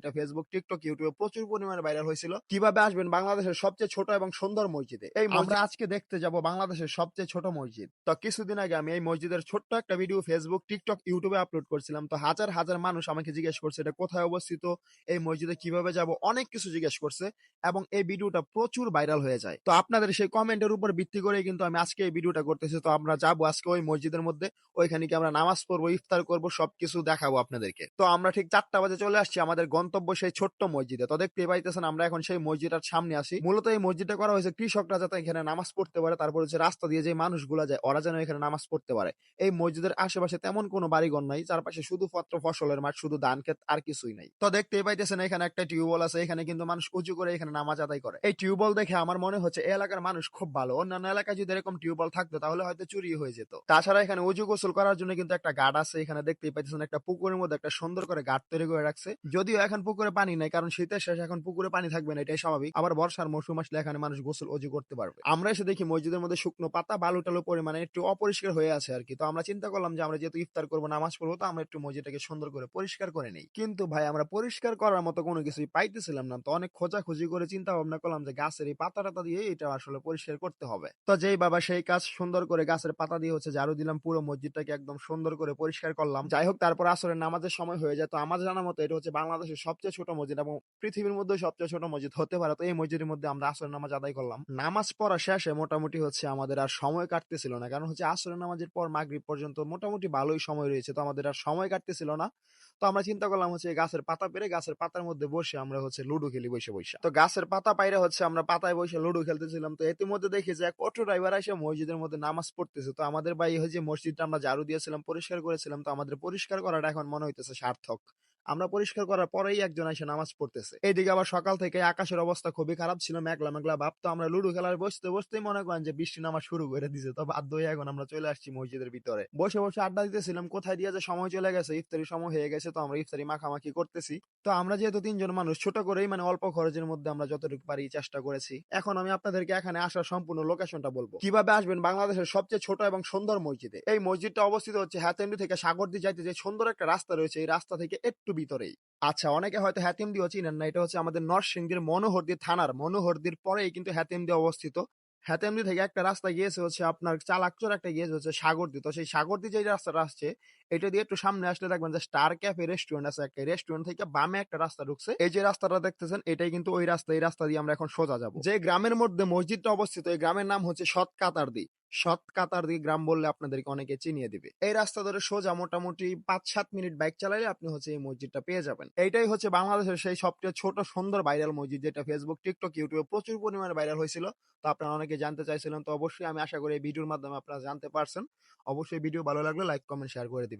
এটা Facebook, TikTok, ইউটিউবে প্রচুর পরিমাণে ভাইরাল হয়েছিল। কিভাবে আসবেন বাংলাদেশের সবচেয়ে ছোট এবং সুন্দর মসজিদে। এই আমরা আজকে দেখতে যাব বাংলাদেশের সবচেয়ে ছোট মসজিদ। তো কিছুদিন আগে আমি এই মসজিদের ছোট্ট একটা ভিডিও ফেসবুক, টিকটক, ইউটিউবে আপলোড করছিলাম। তো হাজার হাজার মানুষ আমাকে জিজ্ঞেস করছে এটা কোথায় অবস্থিত, এই মসজিদে কিভাবে যাব, অনেক কিছু জিজ্ঞেস করছে এবং এই ভিডিওটা প্রচুর ভাইরাল হয়ে যায়। তো আপনাদের সেই কমেন্টের উপর ভিত্তি করে কিন্তু আমি আজকে এই ভিডিওটা করতেছি। তো আমরা যাবো আজকে ওই মসজিদের মধ্যে, ওইখানে কি আমরা নামাজ পড়বো, ইফতার করবো, সবকিছু দেখাবো আপনাদেরকে। তো আমরা ঠিক 4টা বাজে চলে আসছি আমাদের গন্তব্য সেই ছোট্ট মসজিদে। তো দেখতে পাইতেছেন আমরা এখন সেই মসজিদের সামনে আসি। মূলত এই মসজিদটা করা হয়েছে কৃষকরা যাতে এখানে নামাজ পড়তে পারে, তারপর হচ্ছে রাস্তা দিয়ে যে মানুষগুলা যায় ওরা যেন এখানে নামাজ পড়তে পারে। এই মসজিদের আশেপাশে তেমন কোনো বাড়িঘর নাই, চারপাশে শুধুমাত্র ফসলের মাঠ, শুধু ধান ক্ষেত, আর কিছুই নাই। তো দেখতেই পাইতেছেন এখানে একটা টিউবওয়েল আছে, এখানে কিন্তু মানুষ উঁচু করে এখানে নামাজ আদায় করে। এই টিউবওয়েল দেখে আমার মনে হচ্ছে এই এলাকার মানুষ খুব ভালো। অন্যান্য এলাকায় যদি এরকম টিউবওয়েল থাকতো তাহলে হয়তো চুরি হয়ে যেত। তাছাড়া এখানে উজু গোসল করার জন্য কিন্তু একটা ঘাট আছে। এখানে দেখতেই পাইতেছেন একটা পুকুরের মধ্যে একটা সুন্দর করে ঘাট তৈরি করে রাখছে। যদিও এখন পুকুরে পানি নাই, কারণ শীতের শেষ, এখন পুকুরে পানি থাকবে না, এটাই স্বাভাবিক। আবার বর্ষার মৌসুম আসলে এখানে মানুষ গোসল উজু করতে পারবে। আমরা এসে দেখি মসজিদের মধ্যে শুকনো পাতা, বালু টালু পরিমাণে একটু অপরিষ্কার হয়ে আছে আর কি। তো আমরা চিন্তা করলাম যে আমরা যেহেতু ইফতার করবো, নামাজ পড়বো, তো আমরা একটু মসজিদটাকে সুন্দর করে পরিষ্কার করে নেই। কিন্তু ভাই আমরা পরিষ্কার করার মতো কোনো কিছুই পাইতেছিলাম না। তো অনেক খোঁজাখুঁজি করে চিন্তা ভাবনা করলাম যে গাছের এই পাতা টাতা দিয়ে এটা আসলে পরিষ্কার করতে হবে। তো যেই বাবা সেই কাজ, সুন্দর করে গাছের পাতা দিয়ে হচ্ছে ঝাড়ু দিলাম, পুরো মসজিদটাকে একদম সুন্দর করে পরিষ্কার করলাম। যাই হোক, তারপর আসরের নামাজের সময় হয়ে যায়। তো আমার জানা মতো এটা হচ্ছে বাংলাদেশের সবচেয়ে ছোট মসজিদ এবং পৃথিবীর মধ্যে সবচেয়ে ছোট মসজিদ হতে পারে। তো এই মসজিদের মধ্যে আমরা আসরের নামাজ আদায় করলাম। নামাজ পড়া শেষে মোটামুটি হচ্ছে আমাদের আর সময় কাটতেছিল না, কারণ হচ্ছে আসরের নামাজের পর মাগরিব পর্যন্ত মোটামুটি ভালোই সময় রয়েছে। তো আমাদের আর সময় কাটতেছিল না। তো আমরা চিন্তা করলাম হচ্ছে গাছের পাতা পেরে গাছের পাতার মধ্যে বসে আমরা হচ্ছে লুডো খেলি বসে বসে। তো গাছের পাতা পাইরে হচ্ছে আমরা পাতায় বসে লুডো খেলতেছিলাম। তো ইতিমধ্যে দেখি যে এক অটো ড্রাইভার এসে মসজিদের মধ্যে নামাজ পড়তেছে। তো আমাদের ভাই হচ্ছে মসজিদটা আমরা ঝাড়ু দিয়েছিলাম, পরিষ্কার করেছিলাম। তো আমাদের পরিষ্কার করাটা এখন মনে হইতেছে সার্থক। আমরা পরিষ্কার করার পরেই একজন এসে নামাজ পড়তেছে। এইদিকে আবার সকাল থেকে আকাশের অবস্থা খুবই খারাপ ছিল, মেঘলা মেঘলা ভাব। তো আমরা লুডো খেলার বসতে বসতেই মনে করেন যে বৃষ্টি নামা শুরু করে দিছে। তো বাধ্য হয়ে এখন আমরা চলে আসছি মসজিদের ভিতরে। বসে বসে আড্ডা দিতেছিলাম, কোথায় দিয়ে যে সময় চলে গেছে, ইফতারির সময় হয়ে গেছে। তো আমরা ইফতারি মাখামাখি করতেছি। তো আমরা যেহেতু 3 জন মানুষ, ছোট করেই মানে অল্প খরচের মধ্যে আমরা যতটুকু পারি চেষ্টা করেছি। এখন আমি আপনাদেরকে এখানে আসার সম্পূর্ণ লোকেশনটা বলবো। কিভাবে আসবেন বাংলাদেশের সবচেয়ে ছোট এবং সুন্দর মসজিদে। এই মসজিদটা অবস্থিত হচ্ছে হাতেন্ডি থেকে সাগরদী যাইতে যে সুন্দর একটা রাস্তা রয়েছে, এই রাস্তা থেকে একটু ভিতরেই। আচ্ছা, অনেকে হয়তো হাতিমদিও চিনেন না। এটা হচ্ছে আমাদের নরসিংদীর মনোহরদী থানার, মনোহরদীর পরেই কিন্তু হাতিমদি অবস্থিত। হাতিমদি থেকে একটা রাস্তা গিয়েছে হচ্ছে আপনার চালাকচর, একটা গিয়েছে হচ্ছে সাগরদী। তো সেই সাগরদী যে রাস্তাটা আসছে, এটা দিয়ে একটু সামনে আসলে দেখবেন যে স্টার ক্যাফে রেস্টুরেন্ট আছে একটা। রেস্টুরেন্ট থেকে বামে একটা রাস্তা ঢুকছে। এই যে রাস্তাটা দেখতেছেন এটাই কিন্তু ওই রাস্তা। এই রাস্তা দিয়ে আমরা এখন সোজা যাবো। যে গ্রামের মধ্যে মসজিদটা অবস্থিত, এই গ্রামের নাম হচ্ছে সৎকাতারদি। সৎকাতারদি গ্রাম বললে আপনাদেরকে অনেকে চিনিয়ে দিবে। এই রাস্তা ধরে সোজা মোটামুটি 5-7 মিনিট বাইক চালাইলে আপনি হচ্ছে এই মসজিদটা পেয়ে যাবেন। এইটাই হচ্ছে বাংলাদেশের সেই সবচেয়ে ছোট সুন্দর ভাইরাল মসজিদ, যেটা ফেসবুক, টিকটক, ইউটিউবে প্রচুর পরিমাণে ভাইরাল হয়েছিল। তো আপনারা অনেকে জানতে চাইছিলেন। তো অবশ্যই আমি আশা করি এই ভিডিওর মাধ্যমে আপনারা জানতে পারছেন। অবশ্যই ভিডিও ভালো লাগলে লাইক, কমেন্ট, শেয়ার করে দিবেন।